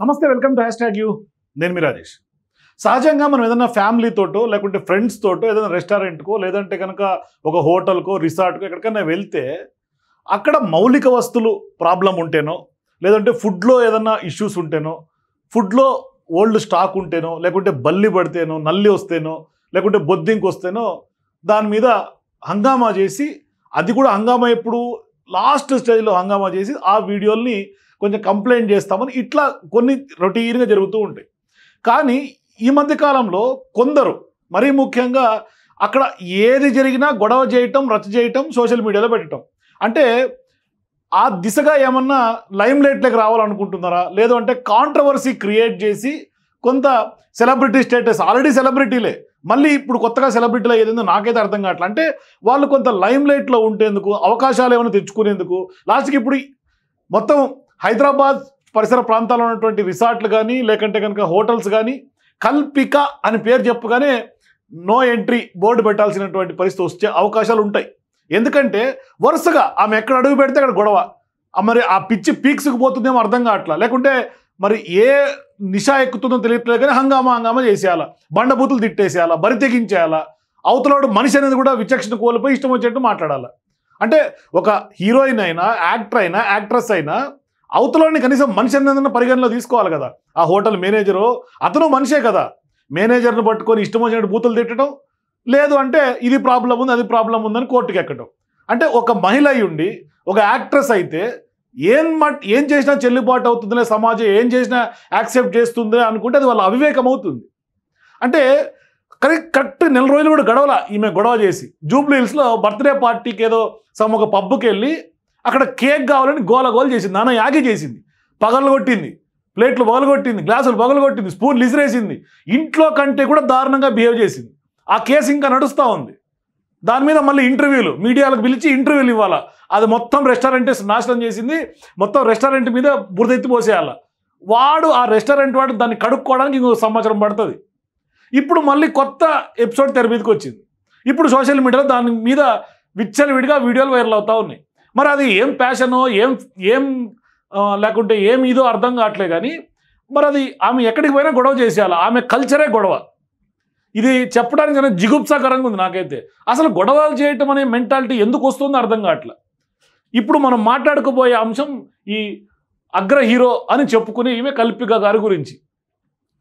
నమస్తే, welcome to #you. నేను మీ రాజేష్. సహజంగా మనం ఏదైనా ఫ్యామిలీ తోటో లేకుంటే ఫ్రెండ్స్ తోటో ఏదైనా రెస్టారెంట్కో లేదంటే కనుక ఒక హోటల్కో రిసార్ట్కో ఎక్కడికైనా వెళ్తే అక్కడ మౌలిక వస్తువులు ప్రాబ్లం ఉంటేనో లేదంటే ఫుడ్లో ఏదైనా ఇష్యూస్ ఉంటేనో ఫుడ్లో ఓల్డ్ స్టాక్ ఉంటేనో లేకుంటే బల్లి పడితేనో నల్లి వస్తేనో లేకుంటే బొద్దింకి వస్తేనో దాని మీద హంగామా చేసి, అది కూడా హంగామా ఎప్పుడు లాస్ట్ స్టేజ్లో హంగామా చేసి ఆ వీడియోల్ని కొంచెం కంప్లైంట్ చేస్తామని ఇట్లా కొన్ని రొటీన్గా జరుగుతూ ఉంటాయి. కానీ ఈ మధ్య కాలంలో కొందరు మరీ ముఖ్యంగా అక్కడ ఏది జరిగినా గొడవ చేయటం, రచ్చ చేయటం, సోషల్ మీడియాలో పెట్టడం, అంటే ఆ దిశగా ఏమన్నా లైమ్ లైట్లోకి రావాలనుకుంటున్నారా, లేదు అంటే కాంట్రవర్సీ క్రియేట్ చేసి కొంత సెలబ్రిటీ స్టేటస్, ఆల్రెడీ సెలబ్రిటీలే మళ్ళీ ఇప్పుడు కొత్తగా సెలబ్రిటీలు అయ్యేందుకు నాకైతే అర్థం కావట్లేదు. అంటే వాళ్ళు కొంత లైమ్ లైట్లో ఉండేందుకు, అవకాశాలు ఏమైనా తెచ్చుకునేందుకు లాస్ట్కి ఇప్పుడు మొత్తం హైదరాబాద్ పరిసర ప్రాంతాల్లో ఉన్నటువంటి రిసార్ట్లు కానీ లేకంటే కనుక హోటల్స్ కానీ కల్పిక అని పేరు చెప్పగానే నో ఎంట్రీ బోర్డు పెట్టాల్సినటువంటి పరిస్థితి వచ్చే అవకాశాలు ఉంటాయి. ఎందుకంటే వరుసగా ఆమె ఎక్కడ అడుగు పెడితే అక్కడ గొడవ, మరి ఆ పిచ్చి పీక్స్కి పోతుందేమో అర్థం కావట్లా, లేకుంటే మరి ఏ నిషా ఎక్కుతుందో తెలియట్లేదు కానీ హంగామా చేసేయాలా, బండబూతులు తిట్టేసేయాలా, బరి తెగించేయాలా, అవతలవాడు మనిషి అనేది కూడా విచక్షణ కోల్పోయి ఇష్టం వచ్చేట్టు మాట్లాడాలా. అంటే ఒక హీరోయిన్ అయినా, యాక్టర్ అయినా, యాక్ట్రెస్ అయినా అవతలని కనీసం మనిషి అనేది పరిగణలో తీసుకోవాలి కదా. ఆ హోటల్ మేనేజరు అతను మనిషే కదా, మేనేజర్ని పట్టుకొని ఇష్టం వచ్చినట్టు బూతులు తిట్టడం, లేదు అంటే ఇది ప్రాబ్లం ఉంది అది ప్రాబ్లం ఉందని కోర్టుకి ఎక్కడం. అంటే ఒక మహిళ అయి ఉండి ఒక యాక్ట్రెస్ అయితే ఏం చేసినా చెల్లుబాటు అవుతుందిలే, సమాజం ఏం చేసినా యాక్సెప్ట్ చేస్తుంది అనుకుంటే అది వాళ్ళ అవివేకం అవుతుంది. అంటే కరెక్ట్ నెల రోజులు కూడా గడవల ఈమె గొడవ చేసి జూబ్లీ హిల్స్లో బర్త్డే పార్టీకి ఏదో ఒక పబ్కి వెళ్ళి అక్కడ కేక్ కావాలని గోల చేసింది, నాన్న యాగి చేసింది, పగలు కొట్టింది, ప్లేట్లు పగలగొట్టింది, గ్లాసులు పగలగొట్టింది, స్పూన్లు ఇసిరేసింది, ఇంట్లో కంటే కూడా దారుణంగా బిహేవ్ చేసింది. ఆ కేసు ఇంకా నడుస్తూ ఉంది. దాని మీద మళ్ళీ ఇంటర్వ్యూలు, మీడియాలకు పిలిచి ఇంటర్వ్యూలు ఇవ్వాలా. అది మొత్తం రెస్టారెంట్ నాశనం చేసింది, మొత్తం రెస్టారెంట్ మీద బురదెత్తి పోసేయాల. వాడు ఆ రెస్టారెంట్ వాడు దాన్ని కడుక్కోవడానికి ఇంకొక సంవత్సరం పడుతుంది. ఇప్పుడు మళ్ళీ కొత్త ఎపిసోడ్ తెర మీదకి వచ్చింది. ఇప్పుడు సోషల్ మీడియాలో దాని మీద విచ్చలవిడిగా వీడియోలు వైరల్ అవుతూ ఉన్నాయి. మరి అది ఏం ప్యాషనో ఏం లేకుంటే ఏం ఇదో అర్థం కావట్లే. కానీ మరి అది ఆమె ఎక్కడికి పోయినా గొడవ చేసేయాలి, ఆమె కల్చరే గొడవ. ఇది చెప్పడానికి జిగుప్సాకరంగా ఉంది నాకైతే. అసలు గొడవలు చేయటం అనే మెంటాలిటీ ఎందుకు వస్తుందో అర్థం కావట్లే. ఇప్పుడు మనం మాట్లాడుకోబోయే అంశం ఈ అగ్ర హీరో అని చెప్పుకుని ఈమె కల్పిక గారి గురించి.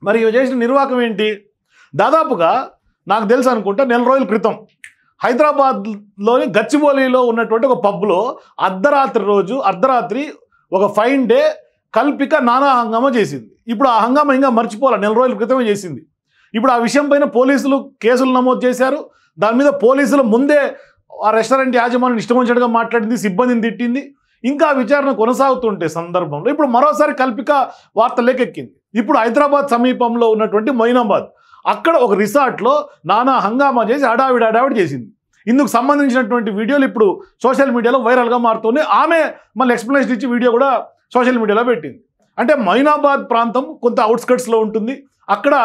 మరి ఇవి చేసిన నిర్వాహకం ఏంటి? దాదాపుగా నాకు తెలుసు అనుకుంటా నెల రోజుల క్రితం హైదరాబాద్లోని గచ్చిబౌలిలో ఉన్నటువంటి ఒక పబ్లో అర్ధరాత్రి ఒక ఫైన్ డే కల్పిక నానా హంగామా చేసింది. ఇప్పుడు ఆ హంగామా ఇంకా మర్చిపోవాలి, నెల రోజుల క్రితమే చేసింది. ఇప్పుడు ఆ విషయం పైన పోలీసులు కేసులు నమోదు చేశారు. దాని మీద పోలీసులు ముందే ఆ రెస్టారెంట్ యాజమాన్యం ఇష్టం వచ్చినట్టుగా మాట్లాడింది, సిబ్బందిని తిట్టింది. ఇంకా విచారణ కొనసాగుతుంటే సందర్భంలో ఇప్పుడు మరోసారి కల్పిక వార్త లేకెక్కింది. ఇప్పుడు హైదరాబాద్ సమీపంలో ఉన్నటువంటి మొయినాబాద్ అక్కడ ఒక రిసార్ట్లో నానా హంగామా చేసి హడావిడి చేసింది. ఇందుకు సంబంధించినటువంటి వీడియోలు ఇప్పుడు సోషల్ మీడియాలో వైరల్గా మారుతుంది. ఆమె మళ్ళీ ఎక్స్ప్లెనేషన్ ఇచ్చి వీడియో కూడా సోషల్ మీడియాలో పెట్టింది. అంటే మొయినాబాద్ ప్రాంతం కొంత అవుట్స్కట్స్లో ఉంటుంది. అక్కడ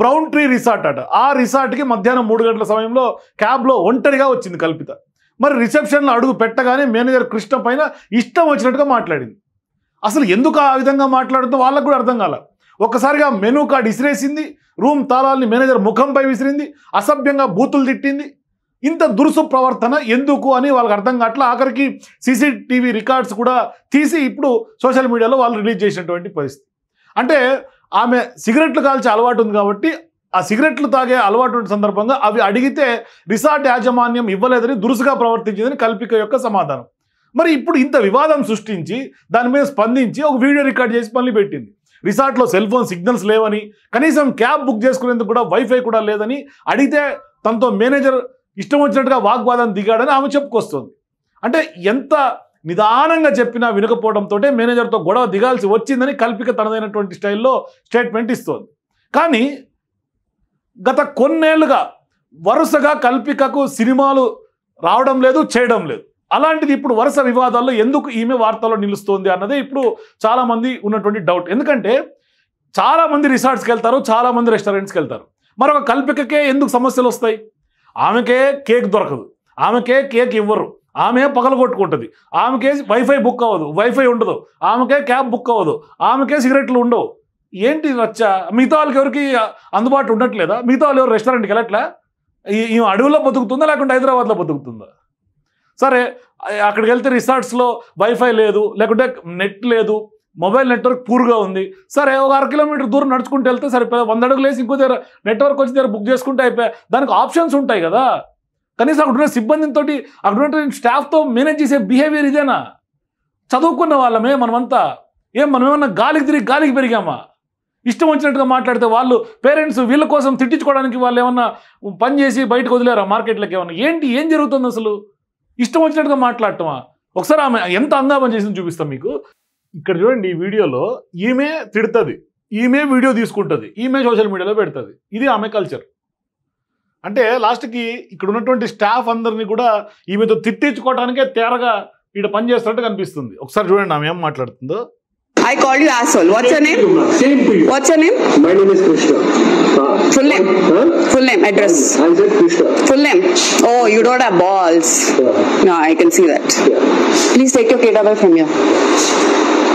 బ్రౌన్ ట్రీ రిసార్ట్ అట. ఆ రిసార్ట్కి మధ్యాహ్నం 3 గంటల సమయంలో క్యాబ్లో ఒంటరిగా వచ్చింది కల్పిత. మరి రిసెప్షన్లో అడుగు పెట్టగానే మేనేజర్ కృష్ణ పైన ఇష్టం వచ్చినట్టుగా మాట్లాడింది. అసలు ఎందుకు ఆ విధంగా మాట్లాడుతుందో వాళ్ళకు కూడా అర్థం కాల. ఒక్కసారిగా మెనూ కార్డు ఇసిరేసింది, రూమ్ తాళాలని మేనేజర్ ముఖంపై విసిరింది, అసభ్యంగా బూతులు తిట్టింది. ఇంత దురుసు ప్రవర్తన ఎందుకు అని వాళ్ళకి అర్థం కావట్లా. ఆఖరికి సీసీటీవీ రికార్డ్స్ కూడా తీసి ఇప్పుడు సోషల్ మీడియాలో వాళ్ళు రిలీజ్ చేసినటువంటి పరిస్థితి. అంటే ఆమె సిగరెట్లు కాల్చే అలవాటు ఉంది కాబట్టి ఆ సిగరెట్లు తాగే అలవాటు సందర్భంగా అవి అడిగితే రిసార్ట్ యాజమాన్యం ఇవ్వలేదని దురుసుగా ప్రవర్తించిందని కల్పిక యొక్క సమాధానం. మరి ఇప్పుడు ఇంత వివాదం సృష్టించి దాని మీద స్పందించి ఒక వీడియో రికార్డ్ చేసి మళ్ళీ పెట్టింది. రిసార్ట్లో సెల్ ఫోన్ సిగ్నల్స్ లేవని, కనీసం క్యాబ్ బుక్ చేసుకునేందుకు కూడా వైఫై కూడా లేదని అడిగితే తనతో మేనేజర్ ఇష్టం వచ్చినట్టుగా వాగ్వాదం దిగాడని ఆమె చెప్పుకొస్తుంది. అంటే ఎంత నిదానంగా చెప్పినా వినకపోవడంతో మేనేజర్తో గొడవ దిగాల్సి వచ్చిందని కల్పిక తనదైనటువంటి స్టైల్లో స్టేట్మెంట్ ఇస్తోంది. కానీ గత కొన్నేళ్లుగా వరుసగా కల్పికకు సినిమాలు రావడం లేదు, చేయడం లేదు. అలాంటిది ఇప్పుడు వరుస వివాదాల్లో ఎందుకు ఈమె వార్తల్లో నిలుస్తోంది అన్నదే ఇప్పుడు చాలామంది ఉన్నటువంటి డౌట్. ఎందుకంటే చాలామంది రిసార్ట్స్కి వెళ్తారు, చాలామంది రెస్టారెంట్స్కి వెళ్తారు. మరొక కల్పికకే ఎందుకు సమస్యలు వస్తాయి? ఆమెకే కేక్ దొరకదు, ఆమెకే కేక్ ఇవ్వరు, ఆమె పగలు కొట్టుకుంటుంది, ఆమెకే వైఫై బుక్ అవ్వదు, వైఫై ఉండదు, ఆమెకే క్యాబ్ బుక్ అవ్వదు, ఆమెకే సిగరెట్లు ఉండవు. ఏంటి రచ్చ? మిగతా వాళ్ళకి ఎవరికి అందుబాటులో ఉండట్లేదా? మిగతా వాళ్ళు ఎవరు రెస్టారెంట్కి వెళ్ళట్లే? ఈ అడవుల్లో బతుకుతుందా లేకుంటే హైదరాబాద్లో బతుకుతుందా? సరే, అక్కడికి వెళ్తే రిసార్ట్స్లో వైఫై లేదు, లేకుంటే నెట్ లేదు, మొబైల్ నెట్వర్క్ పూర్గా ఉంది. సరే, ఒక 1/2 కిలోమీటర్ దూరం నడుచుకుంటూ వెళ్తే సరే, 100 అడుగులు వేసి ఇంకో దగ్గర నెట్వర్క్ వచ్చి దగ్గర బుక్ చేసుకుంటే అయిపోయా. దానికి ఆప్షన్స్ ఉంటాయి కదా. కనీసం అక్కడ ఉన్న సిబ్బందితో, అక్కడ ఉన్న స్టాఫ్తో మేనేజ్ చేసే బిహేవియర్ ఇదేనా? చదువుకున్న వాళ్ళమే మనమంతా. మనం ఏమన్నా గాలికి తిరిగి గాలికి పెరిగామా? ఇష్టం వచ్చినట్టుగా మాట్లాడితే వాళ్ళు పేరెంట్స్ వీళ్ళ కోసం తిట్టించుకోవడానికి వాళ్ళు ఏమన్నా పని చేసి బయటకు వదిలేరా మార్కెట్లోకి? ఏం జరుగుతుంది అసలు? ఇష్టం వచ్చినట్టుగా మాట్లాడటమా? ఒకసారి ఆమె ఎంత అందామని చేసింది చూపిస్తాం మీకు. ఇక్కడ చూడండి, ఈ వీడియోలో ఈమె తిడుతుంది, ఈమె వీడియో తీసుకుంటుంది, ఈమె సోషల్ మీడియాలో పెడుతుంది. ఇది ఆమె కల్చర్. అంటే లాస్ట్కి ఇక్కడ ఉన్నటువంటి స్టాఫ్ అందరినీ కూడా ఈమెతో తిట్టించుకోవడానికే తేరగా ఇక్కడ పని చేస్తున్నట్టు కనిపిస్తుంది. ఒకసారి చూడండి ఆమె ఏం మాట్లాడుతుందో. I called you asshole. What's your name? Same to you. What's your name? My name is Krishna. Full name. Huh? Full name. Address. I said Krishna. Full name. Oh, you don't have balls. Yeah. No, I can see that. Yeah. Please take your kid away from here.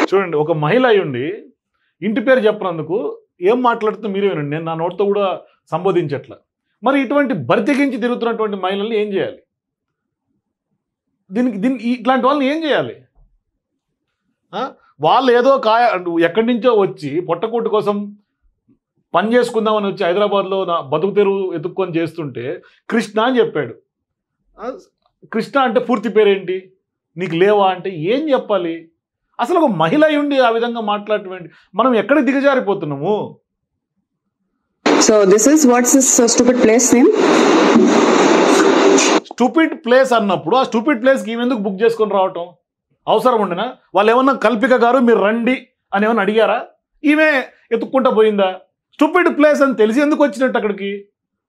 చూడండి, ఒక మహిళ అయ్యుండి ఇంటి పేరు చెప్పినందుకు ఏం మాట్లాడుతుందో మీరే వినండి. నేను నా నోటితో కూడా సంబోధించట్ల. మరి ఇటువంటి బరితెగించి తిరుగుతున్నటువంటి మహిళల్ని ఏం చేయాలి? ఇట్లాంటి వాళ్ళని ఏం చేయాలి? వాళ్ళు ఏదో ఎక్కడి నుంచో వచ్చి పొట్టకూటి కోసం పని చేసుకుందామని వచ్చి హైదరాబాద్లో నా బతుకు తెరువు ఎత్తుక్కొని చేస్తుంటే కృష్ణ అని చెప్పాడు. కృష్ణ అంటే పూర్తి పేరేంటి? నీకు లేవా అంటే ఏం చెప్పాలి? అసలు ఒక మహిళ ఉండి ఆ విధంగా మాట్లాడటం మనం ఎక్కడికి దిగజారిపోతున్నాము? So this is what's this stupid place name? Stupid place అన్నప్పుడు ఆ స్టూపిడ్ ప్లేస్కి ఈమె ఎందుకు బుక్ చేసుకొని రావటం అవసరం ఉండనా? వాళ్ళు ఏమన్నా కల్పిక గారు మీరు రండి అని ఏమన్నా అడిగారా? ఈమె ఎత్తుక్కుంటా పోయిందా? స్టూపిడ్ ప్లేస్ అని తెలిసి ఎందుకు వచ్చినట్టు అక్కడికి?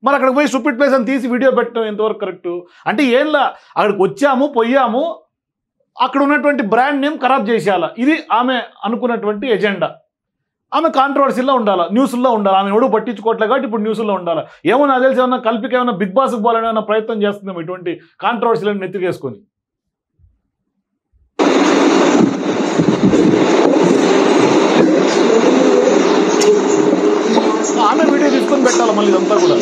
మరి అక్కడికి పోయి స్టూపిడ్ ప్లేస్ అని తీసి వీడియో పెట్టడం ఎంతవరకు కరెక్టు? అంటే ఏంలా, అక్కడికి వచ్చాము పోయాము, అక్కడ ఉన్నటువంటి బ్రాండ్ నేమ్ ఖరాబ్ చేసేయాలా, ఇది ఆమె అనుకున్నటువంటి ఎజెండా. ఆమె కాంట్రవర్సీలో ఉండాలా, న్యూస్లో ఉండాలి. ఆమె ఎవడు పట్టించుకోవట్లే కాబట్టి ఇప్పుడు న్యూస్లో ఉండాలి. ఏమో నాకు తెలిసి ఏమన్నా కల్పిక ఏమన్నా బిగ్ బాస్కి పోవాలని ఏమన్నా ప్రయత్నం చేస్తుందేమో ఇటువంటి కాంట్రవర్సీలను నెత్తికేసుకొని. ఆమె వీడియో తీసుకొని పెట్టాలి మళ్ళీ ఇదంతా కూడా.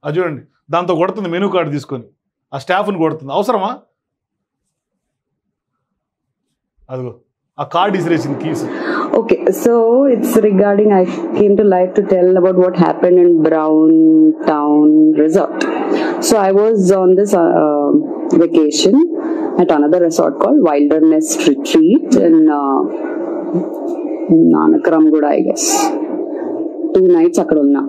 అది చూడండి, దాంతో కొడుతుంది మెనూ కార్డు తీసుకొని, ఆ స్టాఫ్ని కొడుతుంది. అవసరమా? అదిగో ఆ కార్డ్ ఇసిరేసింది, keys. Okay, so it's regarding, I came to live to tell about what happened in Brown Town Resort. So I was on this vacation at another resort called Wilderness Retreat in Nanakaramguda, I guess. 2 nights అక్కడ ఉన్నా.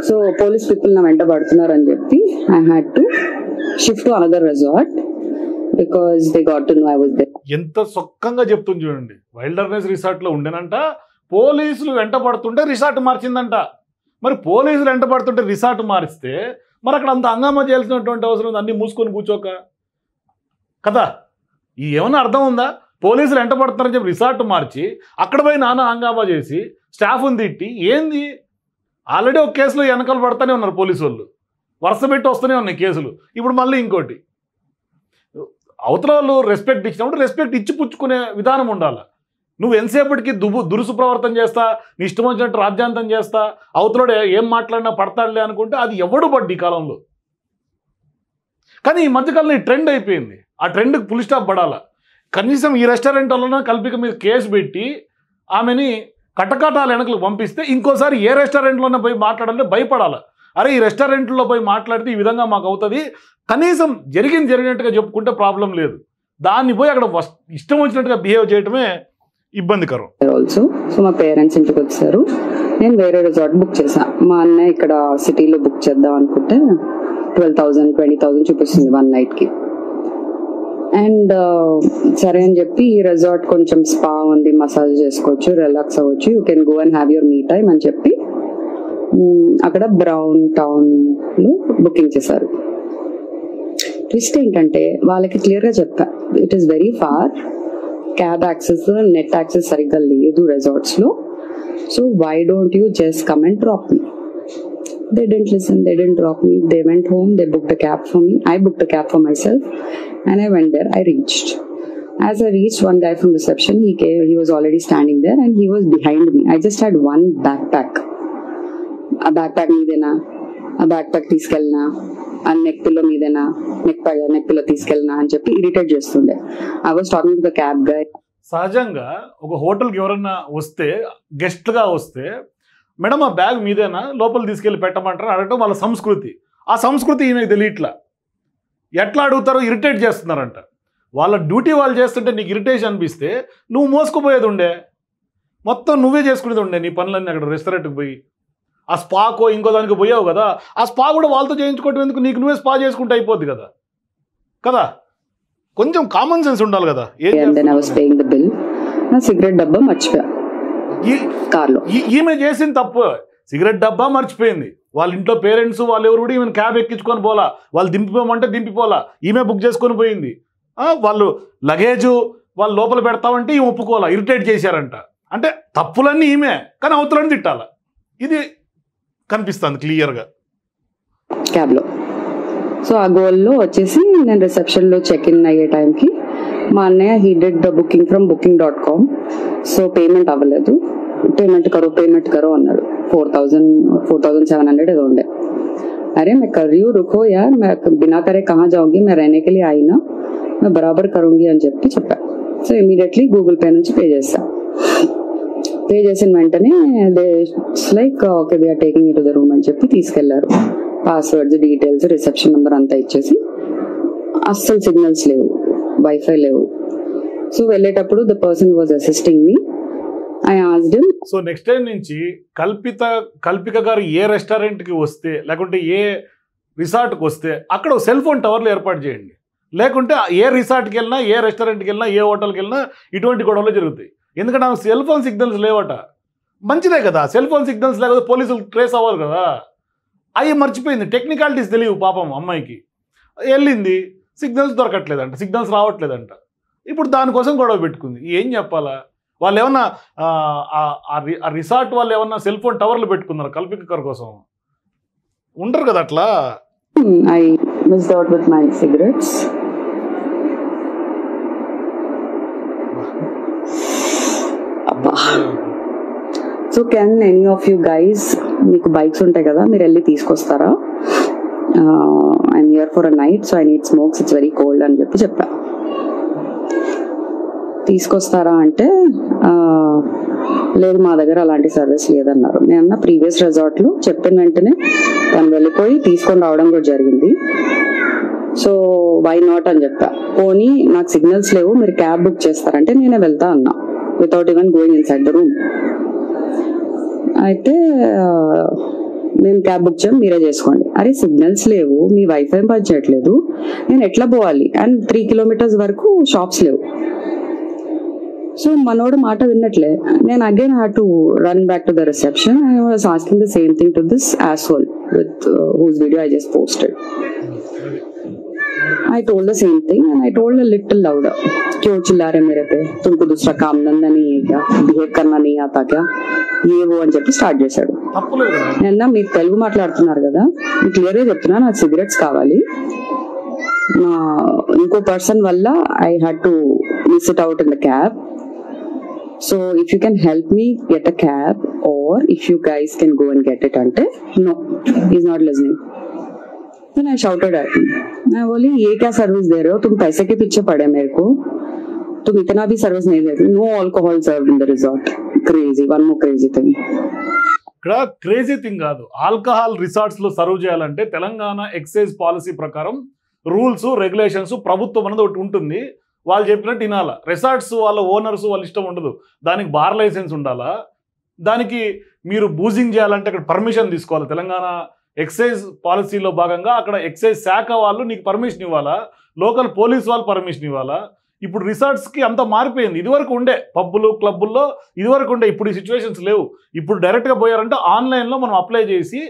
So police people నా వెంట పడుతున్నారు అని చెప్పి I had to shift to another resort because they got to know I was there. ఎంత సొక్కంగా చెప్తుంది చూడండి. వైల్డర్నెస్ రిసార్ట్లో ఉండేనంట, పోలీసులు వెంట పడుతుంటే రిసార్ట్ మార్చిందంట. మరి పోలీసులు వెంట పడుతుంటే రిసార్ట్ మారిస్తే మరి అక్కడ అంత హంగామా చేయాల్సినటువంటి అవసరం ఉంది, అన్నీ మూసుకొని కూర్చోక కదా? ఏమన్నా అర్థం ఉందా? పోలీసులు వెంట పడుతున్నారని చెప్పి రిసార్ట్ మార్చి అక్కడ పోయి నానా హంగామా చేసి స్టాఫ్ని తిట్టి ఏంది? ఆల్రెడీ ఒక కేసులో వెనకాల పడుతూనే ఉన్నారు పోలీసు వాళ్ళు, వరుస పెట్టి వస్తూనే ఉన్నాయి కేసులు. ఇప్పుడు మళ్ళీ ఇంకోటి. అవతల వాళ్ళు రెస్పెక్ట్ ఇచ్చినప్పుడు రెస్పెక్ట్ ఇచ్చి పుచ్చుకునే విధానం ఉండాలి. నువ్వు ఎంతసేపటికి దురుసు ప్రవర్తన చేస్తా, నీ ఇష్టం వచ్చినట్టు రాజ్యాంతం చేస్తా, అవతలోడు ఏం మాట్లాడినా పడతాడులే అనుకుంటే అది ఎవడు పడ్డి ఈ కాలంలో. కానీ ఈ మధ్యకాలంలో ఈ ట్రెండ్ అయిపోయింది. ఆ ట్రెండ్కి ఫుల్ స్టాప్ పడాలా. కనీసం ఈ రెస్టారెంట్ వలన కల్పిక మీద కేసు పెట్టి ఆమెని కటకటాల వెనకలు పంపిస్తే ఇంకోసారి ఏ రెస్టారెంట్లోనే పోయి మాట్లాడాలంటే భయపడాలి. అరే ఈ రెస్టారెంట్లో పోయి మాట్లాడితే ఈ విధంగా మాకు అవుతుంది, కనీసం జరిగినట్టుగా చెప్పుకుంటే ప్రాబ్లం లేదు. దాన్ని పోయి అక్కడ ఇష్టం వచ్చినట్టుగా బిహేవ్ చేయడమే ఇబ్బందికరం. ఆల్సో సో మా పేరెంట్స్ ఇంటికి వచ్చారు, నేను వేరే రిసార్ట్ బుక్ చేశాను. మా అన్నయ్య ఇక్కడ సిటీలో బుక్ చేద్దాం అనుకుంటే 12,000 20,000 చూపిస్తుంది 1 నైట్కి. అండ్ సరే అని చెప్పి ఈ రిసార్ట్ కొంచెం స్పా ఉంది, మసాజ్ చేసుకోవచ్చు, రిలాక్స్ అవ్వచ్చు, you can go and have your me time అని చెప్పి అక్కడ బ్రౌన్ టౌన్లో బుకింగ్ చేశారు. ట్విస్ట్ ఏంటంటే వాళ్ళకి క్లియర్గా చెప్పా, it is very far, cab access net access సరిగ్గా లేదు రిసార్ట్స్లో, so why don't you just come and drop me. They didn't listen, they didn't drop me, they went home, they booked a cab for me, I booked a cab for myself and I went there. I reached As I reached, one guy from reception, he was already standing there and he was behind me. I just had one backpack. A backpack మీదేనా, ఆ backpack తీసుకెళ్ళినా, ఆ neck pillow మీదేనా, neck pillow తీసుకెళ్ళినా అని చెప్పి irritate చేస్తుండే. I was talking to the cab guy. సహజంగా ఒక హోటల్కి ఎవరన్నా వస్తే, గెస్ట్గా వస్తే, మేడం ఆ బ్యాగ్ మీదేనా, లోపల తీసుకెళ్ళి పెట్టమంటారు అడగటం వాళ్ళ సంస్కృతి. ఆ సంస్కృతి ఈమెకు తెలియట్లా. ఎట్లా అడుగుతారో ఇరిటేట్ చేస్తున్నారంట. వాళ్ళ డ్యూటీ వాళ్ళు చేస్తుంటే నీకు ఇరిటేషన్ అనిపిస్తే నువ్వు మోసుకుపోయేది ఉండే, మొత్తం నువ్వే చేసుకునేది ఉండే నీ పనులన్నీ. అక్కడ రెస్టారెంట్కి పోయి ఆ స్పాకో ఇంకో దానికి పోయావు కదా, ఆ స్పా కూడా వాళ్ళతో చేయించుకోవటం ఎందుకు, నీకు నువ్వే స్పా చేసుకుంటే అయిపోద్ది కదా. కదా, కొంచెం కామన్ సెన్స్ ఉండాలి కదా. సిగరెట్ డబ్బా మర్చిపోయా కార్లో. ఈమె చేసిన తప్పు, సిగరెట్ డబ్బా మర్చిపోయింది. వాళ్ళ ఇంట్లో పేరెంట్స్ వాళ్ళు ఎవరు కూడా ఈమెను క్యాబ్ ఎక్కించుకొని పోలా, వాళ్ళు దింపిపోమంటే దింపిపోలా, ఈమె బుక్ చేసుకొని పోయింది. వాళ్ళు లగేజు వాళ్ళు లోపల పెడతామంటే ఈమె ఒప్పుకోవాలా, ఇరిటేట్ చేశారంట. అంటే తప్పులన్నీ ఈమె, కానీ అవతలని తిట్టాల. ఇది కనిపిస్తుంది క్లియర్గా క్యాబ్లో. సో ఆ గోల్లో వచ్చేసి నేను రిసెప్షన్లో చెక్ ఇన్ అయ్యే టైంకి మా అన్నయ్య he did booking from booking.com. So payment అవ్వలేదు, పేమెంట్ కరో అన్నాడు. 4,700 ఏదో ఉండే. अरे मैं कर रही हूँ, रुको यार, मैं बिना करे कहाँ जाऊंगी, मैं रहने के लिए आई ना, मैं बराबर करूंगी అని చెప్పా. సో ఇమీడియట్లీ గూగుల్ పే నుంచి పే చేసా. పే చేసిన వెంటనే like okay we're taking you to the room అని చెప్పి తీసుకెళ్లారు. పాస్వర్డ్స్, డీటెయిల్స్, రిసెప్షన్ నెంబర్ అంతా ఇచ్చేసి, అస్సలు సిగ్నల్స్ లేవు, వైఫై లేవు. సో వెళ్ళేటప్పుడు the person was assisting me, I asked him. So next time నుంచి కల్పిక గారు ఏ రెస్టారెంట్కి వస్తే, లేకుంటే ఏ రిసార్ట్కి వస్తే అక్కడ సెల్ ఫోన్ టవర్లు ఏర్పాటు చేయండి. లేకుంటే ఏ రిసార్ట్కి వెళ్ళినా, ఏ రెస్టారెంట్కి వెళ్ళినా, ఏ హోటల్కి వెళ్ళినా ఇటువంటి గొడవలు జరుగుతాయి. ఎందుకంటే ఆమె సెల్ ఫోన్ సిగ్నల్స్ లేవట. మంచిదే కదా, సెల్ ఫోన్ సిగ్నల్స్ లేకపోతే పోలీసులు ట్రేస్ అవ్వాలి కదా. అవి మర్చిపోయింది, టెక్నికాలిటీస్ తెలియవు పాపం అమ్మాయికి. వెళ్ళింది, సిగ్నల్స్ దొరకట్లేదంట, సిగ్నల్స్ రావట్లేదంట. ఇప్పుడు దానికోసం గొడవ పెట్టుకుంది. ఏం చెప్పాలా? వాళ్ళు ఏమన్నా ఆ రిసార్ట్ వాళ్ళు ఏమన్నా సెల్ ఫోన్ టవర్లు పెట్టుకున్నారు కల్పిక గారి కోసం? ఉంటారు కదా అట్లా. I missed out with my cigarettes. So can any of you guys, మీకు బైక్స్ ఉంటాయి కదా, మీరు వెళ్ళి తీసుకొస్తారా? I'm here for a night, so I need smokes, it's very cold అని చెప్పా. తీసుకొస్తారా అంటే లేదు, మా దగ్గర అలాంటి సర్వీస్ లేదన్నారు. నేను ప్రీవియస్ రిసార్ట్లో చెప్పిన వెంటనే తను వెళ్ళిపోయి తీసుకొని రావడం కూడా జరిగింది. సో వై నాట్ అని చెప్పా. పోనీ నాకు సిగ్నల్స్ లేవు, మీరు క్యాబ్ బుక్ చేస్తారంటే నేనే వెళ్తా అన్నా, without even going inside the room. అయితే మేము క్యాబ్ బుక్ చేయం, మీరే చేసుకోండి. అరే సిగ్నల్స్ లేవు, మీ వైఫై పనిచేయట్లేదు, నేను ఎట్లా పోవాలి? అండ్ 3 kilometers వరకు షాప్స్ లేవు. సో మనోడు మాట విన్నట్లే నేను again had to run back to the reception. I was asking the same thing to this asshole with whose video I just posted. I told the same thing and I told a little louder, क्यों चिल्ला रहे मेरे पे, तुमको दूसरा काम धंधा नहीं है क्या, बिहेव करना नहीं आता क्या, ये वो అని చెప్పి స్టార్ట్ చేశాడు. నేను మీరు తెలుగు మాట్లాడుతున్నారు కదా, మీకు క్లియర్గా చెప్తున్నా, నాకు సిగరెట్స్ కావాలి. నా ఇంకో పర్సన్ వల్ల I had to miss it out in the cab. So if you can help me get a cab or if you guys can go and get it ante, no, he's not listening. Then I shouted at him. मैं बोली ये क्या service दे रहे हो, तुम पैसे के पीछे पड़े मेरे को, तुम इतना भी सर्विस नहीं देते. No alcohol served in the resort. Crazy, one more crazy thing. ఇక్కడ క్రేజీ థింగ్ కాదు, ఆల్కహాల్ రిసార్ట్స్ లో సర్వ్ చేయాలంటే తెలంగాణ ఎక్సైజ్ పాలసీ ప్రకారం రూల్స్, రెగ్యులేషన్స్, ప్రభుత్వం అనేది ఒకటి ఉంటుంది. వాళ్ళు చెప్పినట్టు వినాలా. రిసార్ట్స్ వాళ్ళ ఓనర్స్ వాళ్ళ ఇష్టం ఉండదు. దానికి బార్ లైసెన్స్ ఉండాలా, దానికి మీరు బూజింగ్ చేయాలంటే అక్కడ పర్మిషన్ తీసుకోవాలి. తెలంగాణ ఎక్సైజ్ పాలసీలో భాగంగా అక్కడ ఎక్సైజ్ శాఖ వాళ్ళు నీకు పర్మిషన్ ఇవ్వాలా, లోకల్ పోలీస్ వాళ్ళు పర్మిషన్ ఇవ్వాలా. ఇప్పుడు రిసార్ట్స్కి అంతా మారిపోయింది. ఇదివరకు ఉండే పబ్బులు, క్లబ్బుల్లో ఇదివరకు ఉండే, ఇప్పుడు ఈ సిచ్యువేషన్స్ లేవు. ఇప్పుడు డైరెక్ట్గా పోయారంటే ఆన్లైన్లో మనం అప్లై చేసి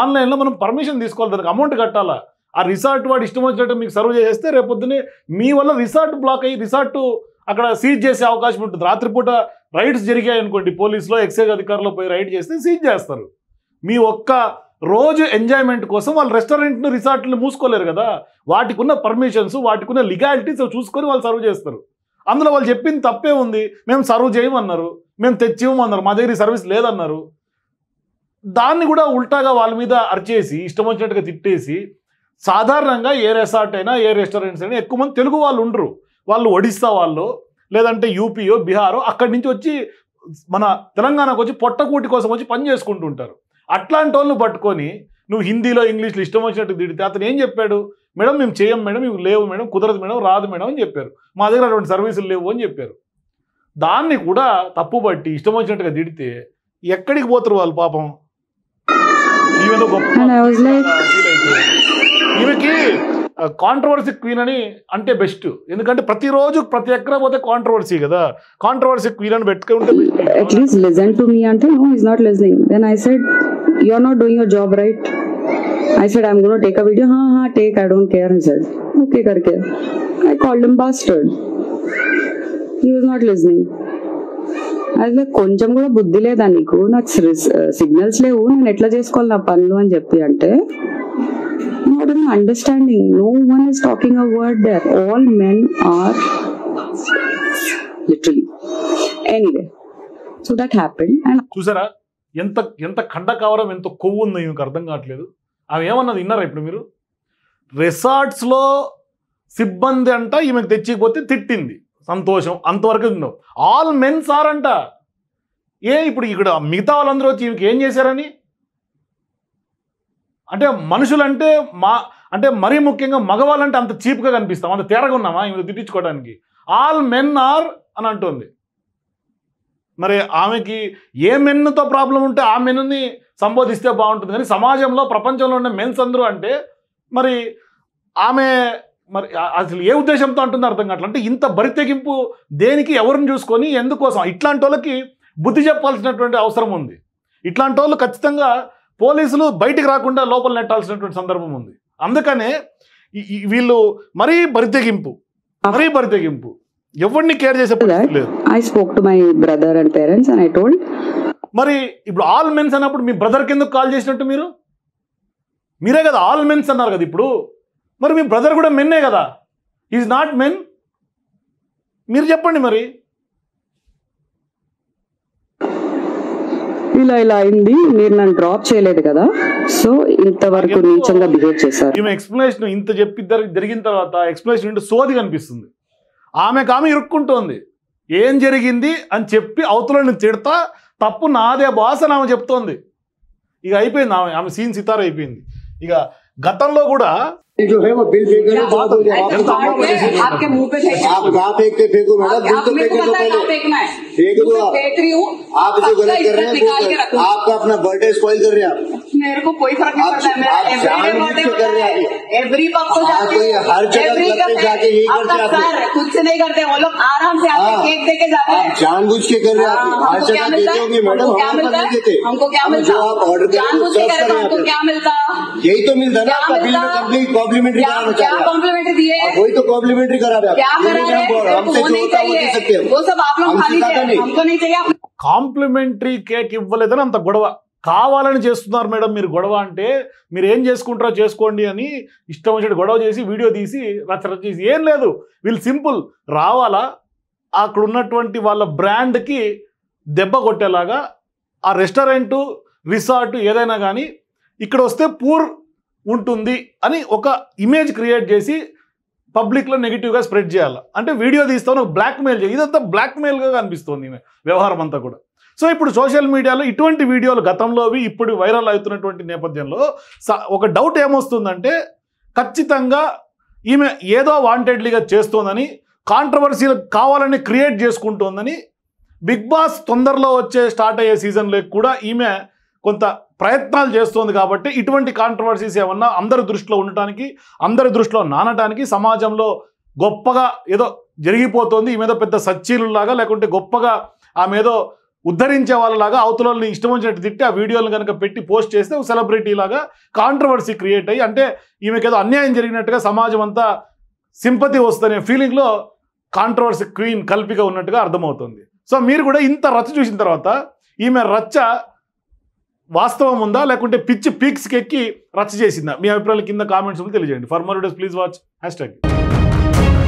ఆన్లైన్లో మనం పర్మిషన్ తీసుకోవాలి, దానికి అమౌంట్ కట్టాలా. ఆ రిసార్ట్ వాడు ఇష్టం వచ్చినట్టు మీకు సర్వ్ చేస్తే రేపొద్దునే మీ వల్ల రిసార్ట్ బ్లాక్ అయ్యి రిసార్ట్ అక్కడ సీజ్ చేసే అవకాశం ఉంటుంది. రాత్రిపూట రైడ్స్ జరిగాయి అనుకోండి, పోలీసులో ఎక్సైజ్ అధికారులు పోయి రైడ్ చేస్తే సీజ్ చేస్తారు. మీ ఒక్క రోజు ఎంజాయ్మెంట్ కోసం వాళ్ళు రెస్టారెంట్ను, రిసార్ట్లను మూసుకోలేరు కదా. వాటికి ఉన్న పర్మిషన్స్, వాటికి ఉన్న లీగాలిటీస్ చూసుకొని వాళ్ళు సర్వ్ చేస్తారు. అందులో వాళ్ళు చెప్పింది తప్పే ఉంది. మేము సర్వ్ చేయమన్నారు, మేము తెచ్చివ్వమన్నారు, మా దగ్గర సర్వీస్ లేదన్నారు. దాన్ని కూడా ఉల్టాగా వాళ్ళ మీద అరిచేసి ఇష్టం వచ్చినట్టుగా తిట్టేసి, సాధారణంగా ఏ రిసార్ట్ అయినా ఏ రెస్టారెంట్స్ అయినా ఎక్కువ మంది తెలుగు వాళ్ళు ఉండరు. వాళ్ళు ఒడిస్సా వాళ్ళు, లేదంటే యూపీయో బీహారో అక్కడి నుంచి వచ్చి మన తెలంగాణకు వచ్చి పొట్టకూటి కోసం వచ్చి పని చేసుకుంటూ ఉంటారు. అట్లాంటి వాళ్ళని పట్టుకొని నువ్వు హిందీలో ఇంగ్లీష్లో ఇష్టం వచ్చినట్టు తిడితే అతను ఏం చెప్పాడు, మేడం మేము చేయం మేడం, ఇవి లేవు మేడం, కుదరదు మేడం, రాదు మేడం అని చెప్పారు. మా దగ్గర అటువంటి సర్వీసులు లేవు అని చెప్పారు. దాన్ని కూడా తప్పుబట్టి ఇష్టం వచ్చినట్టుగా తిడితే ఎక్కడికి పోతారు వాళ్ళు పాపం. ఈమెను గొప్ప ఈమెకి కాంట్రవర్సీ క్వీన్ అని అంటే బెస్ట్. ఎందుకంటే ప్రతిరోజు ప్రతి ఎక్కడ పోతే కాంట్రవర్సీ కదా, కాంట్రవర్సీ క్వీన్ అని పెట్టుకుంటే అట్లీస్ట్ లిసన్ టు మీ అంటే no is not listening. Then I said you are not doing your job right. I said I'm going to take a video. हाँ take, I don't care. He said okay करके. I called him bastard. He was not listening. I was like కొంచెం కూడా బుద్ధి లేదా నీకు, నాకు signals లేవు, నేను ఎట్లా చేసుకోవాలి నా పనులు అని చెప్పి అంటే not an understanding. No one is talking a word there. All men are literally. Anyway, so that happened and చూసారా ఎంత ఎంత ఖండకావరం, ఎంత కొవ్వు ఉందో మీకు అర్థం కావట్లేదు. ఆమె ఏమన్నది విన్నారా ఇప్పుడు మీరు? రిసార్ట్స్లో సిబ్బంది అంట ఈమెకు తెచ్చిపోతే తిట్టింది, సంతోషం, అంతవరకు ఉందో. ఆల్ మెన్స్ ఆర్ అంట. ఇప్పుడు ఇక్కడ మిగతా వాళ్ళందరూ వచ్చి ఈమెకి ఏం చేశారని అంటే మనుషులంటే అంటే మరీ ముఖ్యంగా మగవాళ్ళంటే అంత చీప్గా కనిపిస్తాం, అంత తేరగా ఉన్నామా ఈమె తిట్టించుకోవడానికి? ఆల్ మెన్ ఆర్ అని అంటుంది. మరి ఆమెకి ఏ మెన్తో ప్రాబ్లం ఉంటే ఆ మెన్ని సంబోధిస్తే బాగుంటుంది, కానీ సమాజంలో ప్రపంచంలో ఉన్న మెన్స్ అందరూ అంటే మరి ఆమె మరి అసలు ఏ ఉద్దేశంతో అంటుందో అర్థం కావట్లేదు. అంటే ఇంత బరితెగింపు దేనికి, ఎవరిని చూసుకొని, ఎందుకోసం? ఇట్లాంటి వాళ్ళకి బుద్ధి చెప్పాల్సినటువంటి అవసరం ఉంది. ఇట్లాంటి వాళ్ళు ఖచ్చితంగా పోలీసులు బయటికి రాకుండా లోపల నెట్టాల్సినటువంటి సందర్భం ఉంది. అందుకనే వీళ్ళు మరీ బరితెగింపు ఎవరిని కేర్ చేసే పరిస్థితి లేదు. I spoke to my brother and parents and I told. మరి ఇప్పుడు ఆల్ మెన్స్ అన్నప్పుడు మీ బ్రదర్కి ఎందుకు కాల్ చేసినట్టు? మీరే కదా ఆల్ మెన్స్ అన్నారు కదా ఇప్పుడు. మరి మీ బ్రదర్ కూడా మెన్నే కదా, ఈజ్ నాట్ మెన్. మీరు చెప్పండి మరి. ఇలా అయింది, మీరు నన్ను డ్రాప్ చేయలేదు కదా, సో ఇంతవరకు నీచంగా బిహేవ్ చేశారు. ఈమె ఎక్స్ప్లెనేషన్ ఇంత చెప్పి జరిగిన తర్వాత ఎక్స్ప్లెనేషన్ ఇంటూ సోది కనిపిస్తుంది. ఆమె ఇరుక్కుంటోంది. ఏం జరిగింది అని చెప్పి అవతలని తిడతా, తప్పు నాదే బాస్ అని ఆమె చెప్తోంది. ఇక అయిపోయింది, ఆమె సీన్ సితార అయిపోయింది. ఇక గతంలో కూడా जो है वो बिल पे करो, आपके मुंह पे आप कहाँ फेंकते फेंको मैडम, बिल तो फेंको तो पहले फेंक दो। फेंक रही हूँ, आप जो गलत कर रहे हैं, आपका अपना बर्थडे स्पॉइल कर रहे हैं आप। मेरे को कोई फर्क नहीं पड़ता है, मेरा एवरी पक्को हर जगह जाके यही करते हैं, खुद से नहीं करते वो लोग, आराम से आके केक दे के जाते हैं, जानबूझ के कर रहे हैं। हर जगह देते होंगे मैडम, हमको क्या मिलता, जो आप ऑर्डर जानबूझ के करते हैं, हमको क्या मिलता? यही तो मिलता ना आपका बिल में, कंप्लीट कॉम्प्लीमेंट्री कराना क्या कॉम्प्लीमेंट्री दिए? वही तो कॉम्प्लीमेंट्री करा रहे हैं, क्या करा रहे हैं? हमसे जो होता है वो दे सकते हैं, वो सब आप लोग खाली हमको नहीं चाहिए। కాంప్లిమెంటరీ కేక్ ఇవ్వలేదని అంత గొడవ, కావాలని చేస్తున్నారు మేడం మీరు గొడవ అంటే, మీరు ఏం చేసుకుంటారో చేసుకోండి అని ఇష్టం వచ్చినట్టు గొడవ చేసి వీడియో తీసి రచ్చరచ్చ చేసి ఏం లేదు. వీళ్ళు సింపుల్ రావాలా, అక్కడ ఉన్నటువంటి వాళ్ళ బ్రాండ్కి దెబ్బ కొట్టేలాగా ఆ రెస్టారెంటు రిసార్ట్ ఏదైనా కానీ ఇక్కడ వస్తే పూర్ ఉంటుంది అని ఒక ఇమేజ్ క్రియేట్ చేసి పబ్లిక్లో నెగిటివ్గా స్ప్రెడ్ చేయాలి. అంటే వీడియో తీస్తాను బ్లాక్మెయిల్ చేయాలి. ఇదంతా బ్లాక్మెయిల్గా కనిపిస్తుంది వ్యవహారం అంతా కూడా. సో ఇప్పుడు సోషల్ మీడియాలో ఇటువంటి వీడియోలు గతంలోవి ఇప్పుడు వైరల్ అవుతున్నటువంటి నేపథ్యంలో ఒక డౌట్ ఏమొస్తుందంటే, ఖచ్చితంగా ఈమె ఏదో వాంటెడ్లీగా చేస్తోందని, కాంట్రవర్సీలు కావాలని క్రియేట్ చేసుకుంటోందని, బిగ్ బాస్ తొందరలో స్టార్ట్ అయ్యే సీజన్లో కూడా ఈమె కొంత ప్రయత్నాలు చేస్తోంది. కాబట్టి ఇటువంటి కాంట్రవర్సీస్ ఏమన్నా అందరి దృష్టిలో ఉండటానికి, అందరి దృష్టిలో నానటానికి, సమాజంలో గొప్పగా ఏదో జరిగిపోతుంది, ఈమెదో పెద్ద సచ్చీలులాగా లేకుంటే గొప్పగా ఆమెదో ఉద్ధరించే వాళ్ళలాగా అవతలని ఇష్టం వచ్చినట్టు తిట్టి ఆ వీడియోలను కనుక పెట్టి పోస్ట్ చేస్తే ఒక సెలబ్రిటీ లాగా కాంట్రవర్సీ క్రియేట్ అయ్యి, అంటే ఈమెకేదో అన్యాయం జరిగినట్టుగా సమాజం అంతా సింపతి వస్తుందనే ఫీలింగ్లో కాంట్రవర్సీ క్వీన్ కల్పిగా ఉన్నట్టుగా అర్థమవుతుంది. సో మీరు కూడా ఇంత రచ్చ చూసిన తర్వాత ఈమె రచ్చ వాస్తవం ఉందా లేకుంటే పిచ్చి పీక్స్కి ఎక్కి రచ్చ చేసిందా? మీ అభిప్రాయాలు కింద కామెంట్స్లో తెలియజేయండి. For more videos please watch #.